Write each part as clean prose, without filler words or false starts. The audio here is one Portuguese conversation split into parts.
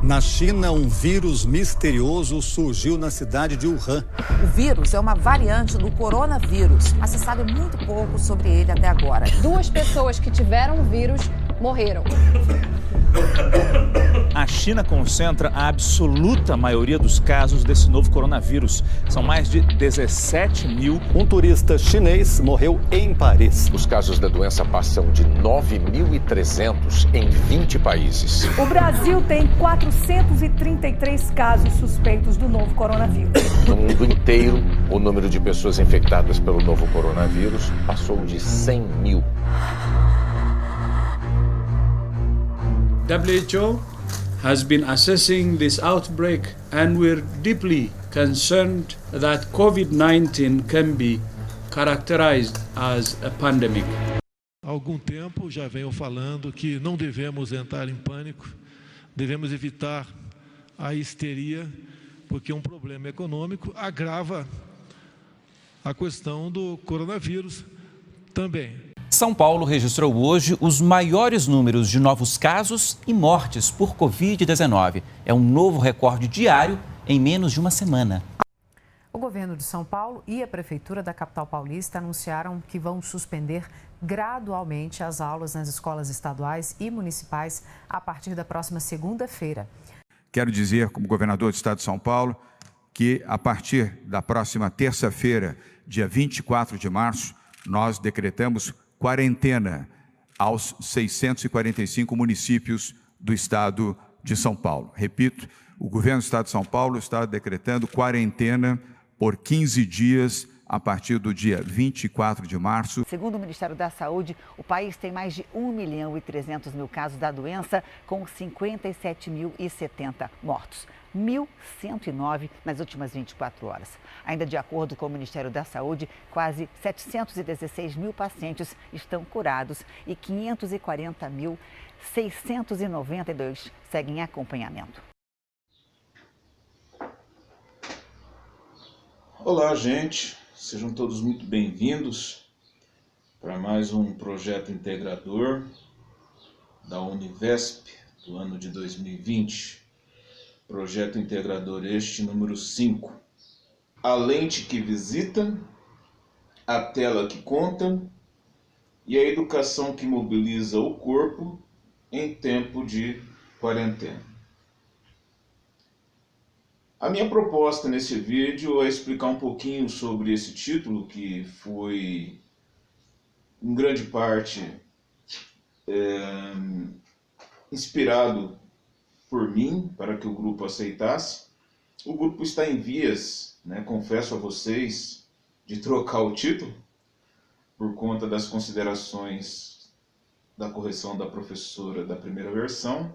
Na China, um vírus misterioso surgiu na cidade de Wuhan. O vírus é uma variante do coronavírus, mas se sabe muito pouco sobre ele até agora. 2 pessoas que tiveram o vírus morreram. A China concentra a absoluta maioria dos casos desse novo coronavírus. São mais de 17 mil. Um turista chinês morreu em Paris. Os casos da doença passam de 9.300 em 20 países. O Brasil tem 433 casos suspeitos do novo coronavírus. No mundo inteiro, o número de pessoas infectadas pelo novo coronavírus passou de 100 mil. WHO has been assessing this outbreak and we're deeply concerned that COVID-19 can be characterized as a pandemic. Há algum tempo já venho falando que não devemos entrar em pânico, devemos evitar a histeria, porque um problema econômico agrava a questão do coronavírus também. São Paulo registrou hoje os maiores números de novos casos e mortes por Covid-19. É um novo recorde diário em menos de uma semana. O governo de São Paulo e a prefeitura da capital paulista anunciaram que vão suspender gradualmente as aulas nas escolas estaduais e municipais a partir da próxima segunda-feira. Quero dizer, como governador do estado de São Paulo, que a partir da próxima terça-feira, dia 24 de março, nós decretamos quarentena aos 645 municípios do estado de São Paulo. Repito, o governo do estado de São Paulo está decretando quarentena por 15 dias a partir do dia 24 de março. Segundo o Ministério da Saúde, o país tem mais de 1.300.000 casos da doença, com 57.070 mortos. 1.109 nas últimas 24 horas. Ainda de acordo com o Ministério da Saúde, quase 716 mil pacientes estão curados e 540.692 seguem em acompanhamento. Olá, gente. Sejam todos muito bem-vindos para mais um projeto integrador da Univesp do ano de 2020. Projeto integrador este, número 5. A lente que visita, a tela que conta e a educação que mobiliza o corpo em tempo de quarentena. A minha proposta nesse vídeo é explicar um pouquinho sobre esse título, que foi, em grande parte, inspirado por mim, para que o grupo aceitasse. O grupo está em vias, confesso a vocês, de trocar o título, por conta das considerações da correção da professora da primeira versão.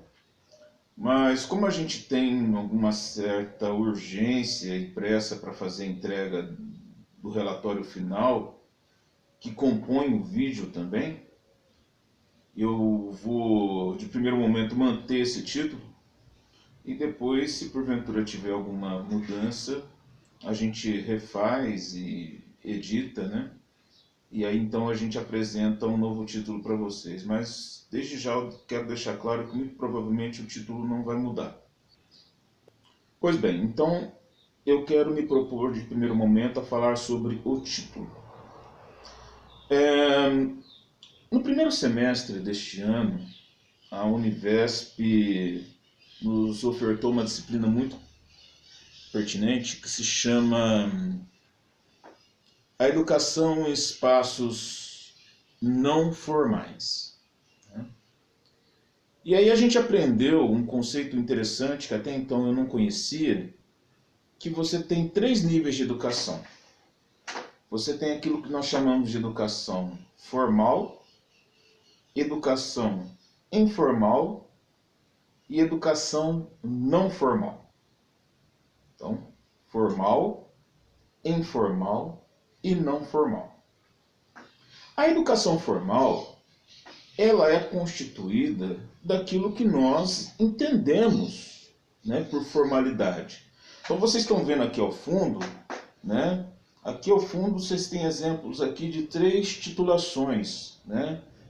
Mas como a gente tem alguma certa urgência e pressa para fazer a entrega do relatório final, que compõe o vídeo também, eu vou, de primeiro momento, manter esse título. E depois, se porventura tiver alguma mudança, a gente refaz e edita, E aí então a gente apresenta um novo título para vocês. Mas desde já eu quero deixar claro que muito provavelmente o título não vai mudar. Pois bem, então eu quero me propor de primeiro momento a falar sobre o título. No primeiro semestre deste ano, a Univesp nos ofertou uma disciplina muito pertinente que se chama a educação em espaços não formais. E aí a gente aprendeu um conceito interessante que até então eu não conhecia, que você tem 3 níveis de educação. Você tem aquilo que nós chamamos de educação formal, educação informal e educação não formal. Então, formal, informal e não formal. A educação formal, ela é constituída daquilo que nós entendemos, por formalidade. Então vocês estão vendo aqui ao fundo, Aqui ao fundo vocês têm exemplos aqui de 3 titulações,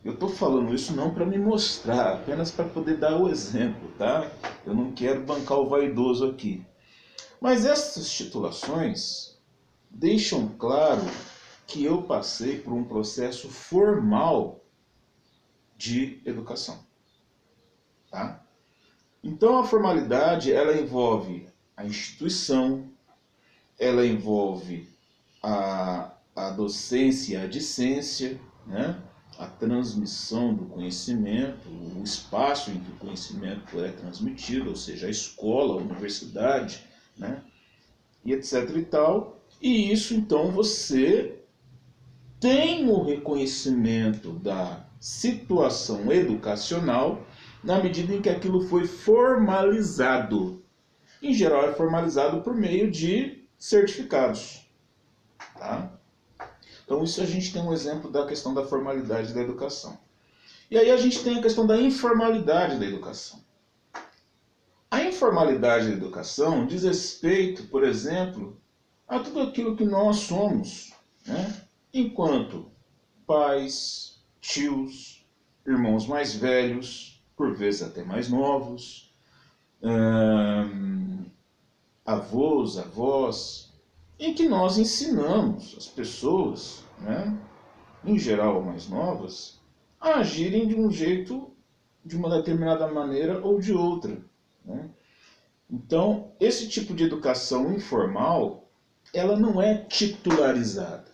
Eu estou falando isso não para me mostrar, apenas para poder dar o exemplo, tá? Eu não quero bancar o vaidoso aqui. Mas essas titulações deixam claro que eu passei por um processo formal de educação, tá? Então a formalidade, ela envolve a instituição, ela envolve a docência e a discência, né? A transmissão do conhecimento, o espaço em que o conhecimento é transmitido, ou seja, a escola, a universidade, né? E etc e tal. E isso, então, você tem o reconhecimento da situação educacional na medida em que aquilo foi formalizado. Em geral, é formalizado por meio de certificados, tá? Então, isso a gente tem um exemplo da questão da formalidade da educação. E aí a gente tem a questão da informalidade da educação. A informalidade da educação diz respeito, por exemplo, a tudo aquilo que nós somos, né? Enquanto pais, tios, irmãos mais velhos, por vezes até mais novos, avós, avós, em que nós ensinamos as pessoas, né, em geral mais novas, a agirem de um jeito, de uma determinada maneira ou de outra, né? Então, esse tipo de educação informal, ela não é titularizada.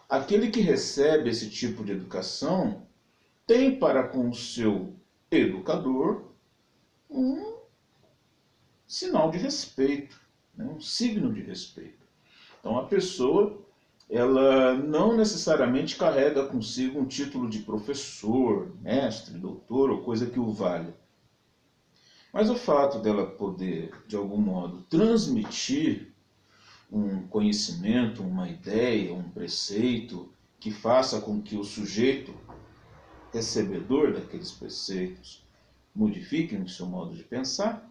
Aquele que recebe esse tipo de educação tem para com o seu educador um sinal de respeito, né, um signo de respeito. Então a pessoa, ela não necessariamente carrega consigo um título de professor, mestre, doutor ou coisa que o valha. Mas o fato dela poder, de algum modo, transmitir um conhecimento, uma ideia, um preceito que faça com que o sujeito recebedor daqueles preceitos modifique o seu modo de pensar,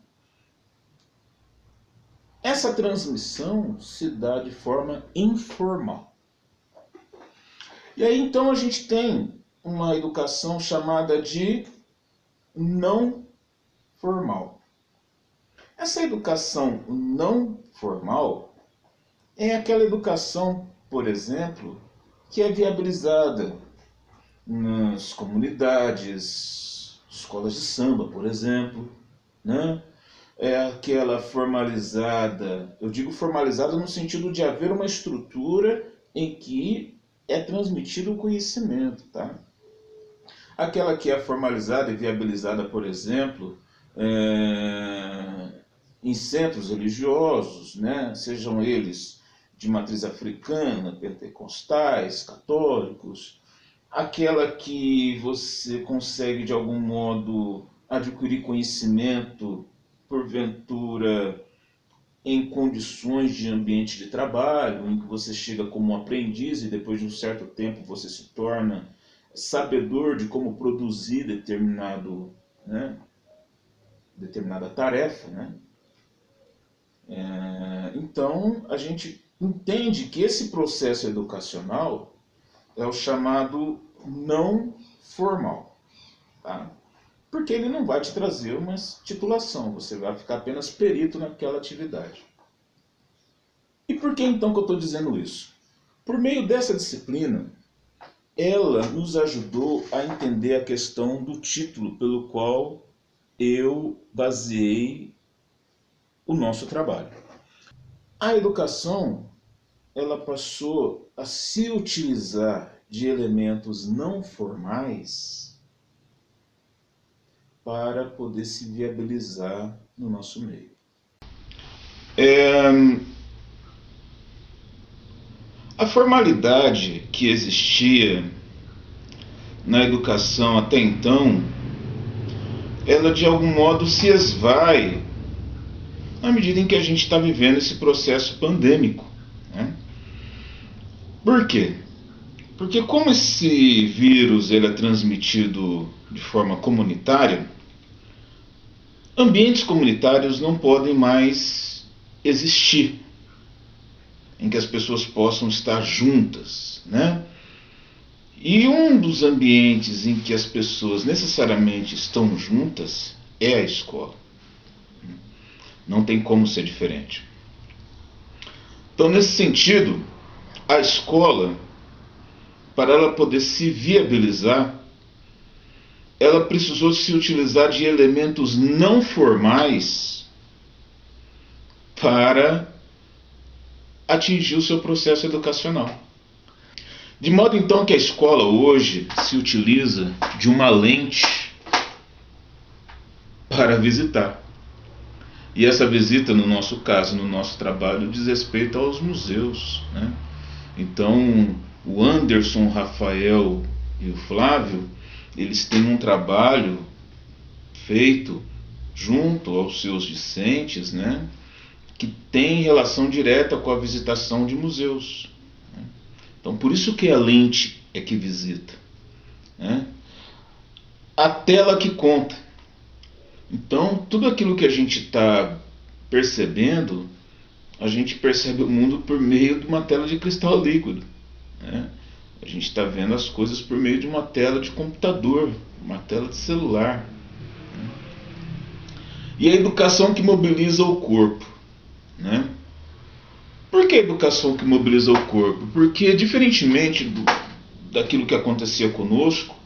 essa transmissão se dá de forma informal. E aí então a gente tem uma educação chamada de não formal. Essa educação não formal é aquela educação, por exemplo, que é viabilizada nas comunidades, escolas de samba, por exemplo, né? É aquela formalizada, eu digo formalizada no sentido de haver uma estrutura em que é transmitido o conhecimento, tá? Aquela que é formalizada e viabilizada, por exemplo, em centros religiosos, né? Sejam eles de matriz africana, pentecostais, católicos, aquela que você consegue de algum modo adquirir conhecimento porventura em condições de ambiente de trabalho, em que você chega como um aprendiz e depois de um certo tempo você se torna sabedor de como produzir determinada tarefa, né? Então a gente entende que esse processo educacional é o chamado não formal, tá? Porque ele não vai te trazer uma titulação, você vai ficar apenas perito naquela atividade. E por que então que eu estou dizendo isso? Por meio dessa disciplina, ela nos ajudou a entender a questão do título pelo qual eu baseei o nosso trabalho. A educação, ela passou a se utilizar de elementos não formais para poder se viabilizar no nosso meio. A formalidade que existia na educação até então, ela de algum modo se esvai na medida em que a gente está vivendo esse processo pandêmico, né? Por quê? Porque como esse vírus ele é transmitido de forma comunitária, ambientes comunitários não podem mais existir, em que as pessoas possam estar juntas, né? E um dos ambientes em que as pessoas necessariamente estão juntas é a escola. Não tem como ser diferente. Então, nesse sentido, a escola, para ela poder se viabilizar, ela precisou se utilizar de elementos não formais para atingir o seu processo educacional. De modo então que a escola hoje se utiliza de uma lente para visitar. E essa visita, no nosso caso, no nosso trabalho, diz respeito aos museus, né? Então, o Anderson, o Rafael e o Flávio, eles têm um trabalho feito junto aos seus discentes, né, que tem relação direta com a visitação de museus. Né? Então, por isso que a lente é que visita. Né? A tela que conta. Então, tudo aquilo que a gente está percebendo, a gente percebe o mundo por meio de uma tela de cristal líquido. Né? A gente está vendo as coisas por meio de uma tela de computador, uma tela de celular. Né? E a educação que mobiliza o corpo. Né? Por que a educação que mobiliza o corpo? Porque, diferentemente daquilo que acontecia conosco,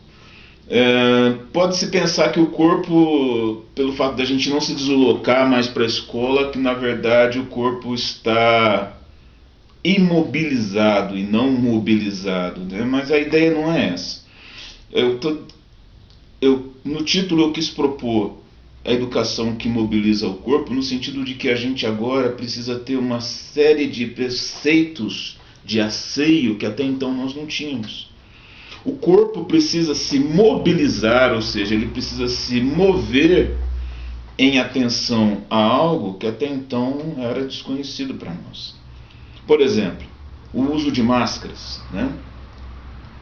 pode-se pensar que o corpo, pelo fato da gente não se deslocar mais para a escola, que na verdade o corpo está imobilizado e não mobilizado, né? Mas a ideia não é essa. No título eu quis propor a educação que mobiliza o corpo, no sentido de que a gente agora precisa ter uma série de preceitos de asseio que até então nós não tínhamos. O corpo precisa se mobilizar, ou seja, ele precisa se mover em atenção a algo que até então era desconhecido para nós. Por exemplo, o uso de máscaras. Né?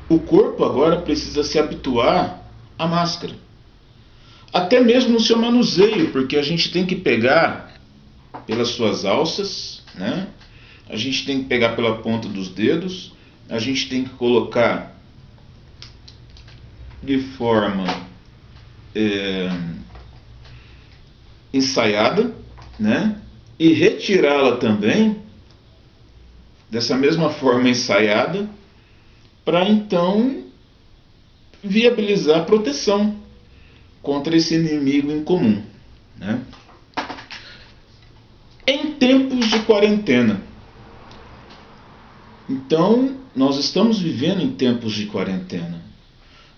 O corpo agora precisa se habituar à máscara. Até mesmo no seu manuseio, porque a gente tem que pegar pelas suas alças, né? A gente tem que pegar pela ponta dos dedos, a gente tem que colocar de forma ensaiada, né? E retirá-la também dessa mesma forma ensaiada, para então viabilizar a proteção contra esse inimigo em comum. Né? Em tempos de quarentena. Então, nós estamos vivendo em tempos de quarentena.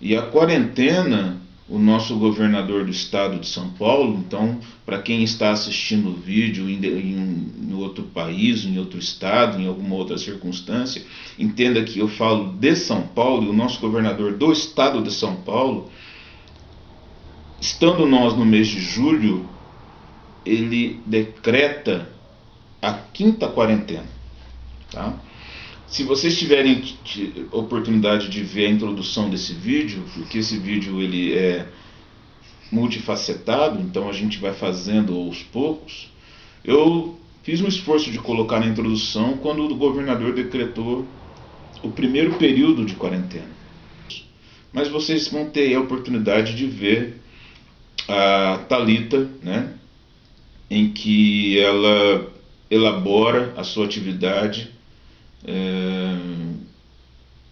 E a quarentena, o nosso governador do estado de São Paulo, então, para quem está assistindo o vídeo em outro país, em outro estado, em alguma outra circunstância, entenda que eu falo de São Paulo, e o nosso governador do estado de São Paulo, estando nós no mês de julho, ele decreta a 5ª quarentena. Tá? Se vocês tiverem oportunidade de ver a introdução desse vídeo, porque esse vídeo ele é multifacetado, então a gente vai fazendo aos poucos, eu fiz um esforço de colocar na introdução quando o governador decretou o primeiro período de quarentena. Mas vocês vão ter a oportunidade de ver a Thalita, né, em que ela elabora a sua atividade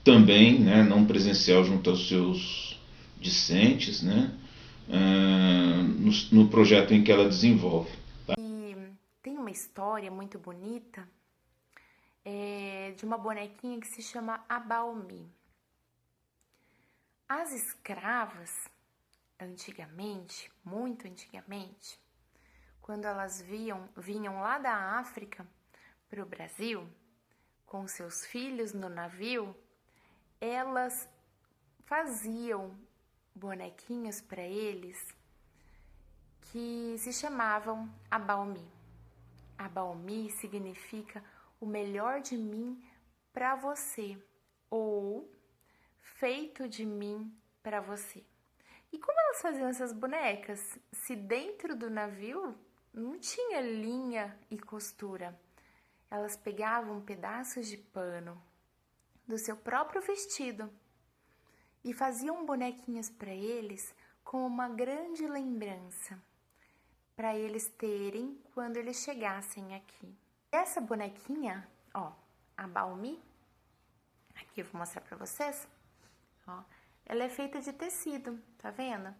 também, né, não presencial junto aos seus discentes, né, no projeto em que ela desenvolve. Tá? E tem uma história muito bonita de uma bonequinha que se chama Abaomi. As escravas, antigamente, muito antigamente, quando elas vinham lá da África para o Brasil, com seus filhos no navio, elas faziam bonequinhos para eles que se chamavam Abaomi. Abaomi significa o melhor de mim para você, ou feito de mim para você. E como elas faziam essas bonecas? Se dentro do navio não tinha linha e costura, elas pegavam pedaços de pano do seu próprio vestido e faziam bonequinhas para eles como uma grande lembrança para eles terem quando eles chegassem aqui. Essa bonequinha, ó, a Baumi, aqui eu vou mostrar para vocês, ó, ela é feita de tecido, tá vendo?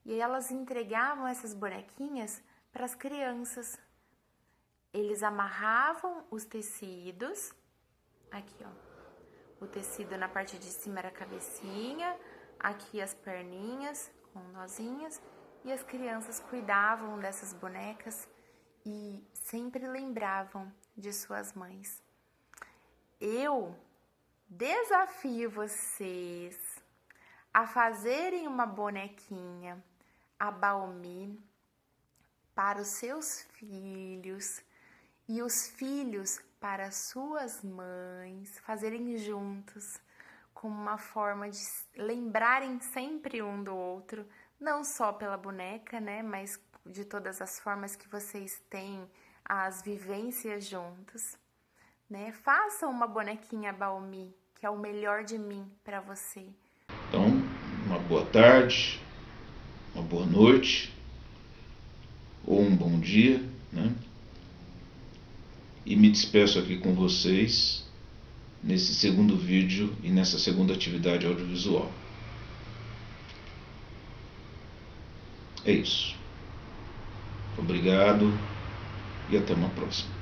E aí elas entregavam essas bonequinhas para as crianças. Eles amarravam os tecidos, aqui ó, o tecido na parte de cima era a cabecinha, aqui as perninhas com nozinhas, e as crianças cuidavam dessas bonecas e sempre lembravam de suas mães. Eu desafio vocês a fazerem uma bonequinha, a Baumi, para os seus filhos e os filhos para suas mães, fazerem juntos, como uma forma de lembrarem sempre um do outro, não só pela boneca, né, mas de todas as formas que vocês têm as vivências juntos, né? Façam uma bonequinha Baumi, que é o melhor de mim para você. Então, uma boa tarde, uma boa noite, ou um bom dia, né? E me despeço aqui com vocês nesse segundo vídeo e nessa segunda atividade audiovisual. É isso. Obrigado e até uma próxima.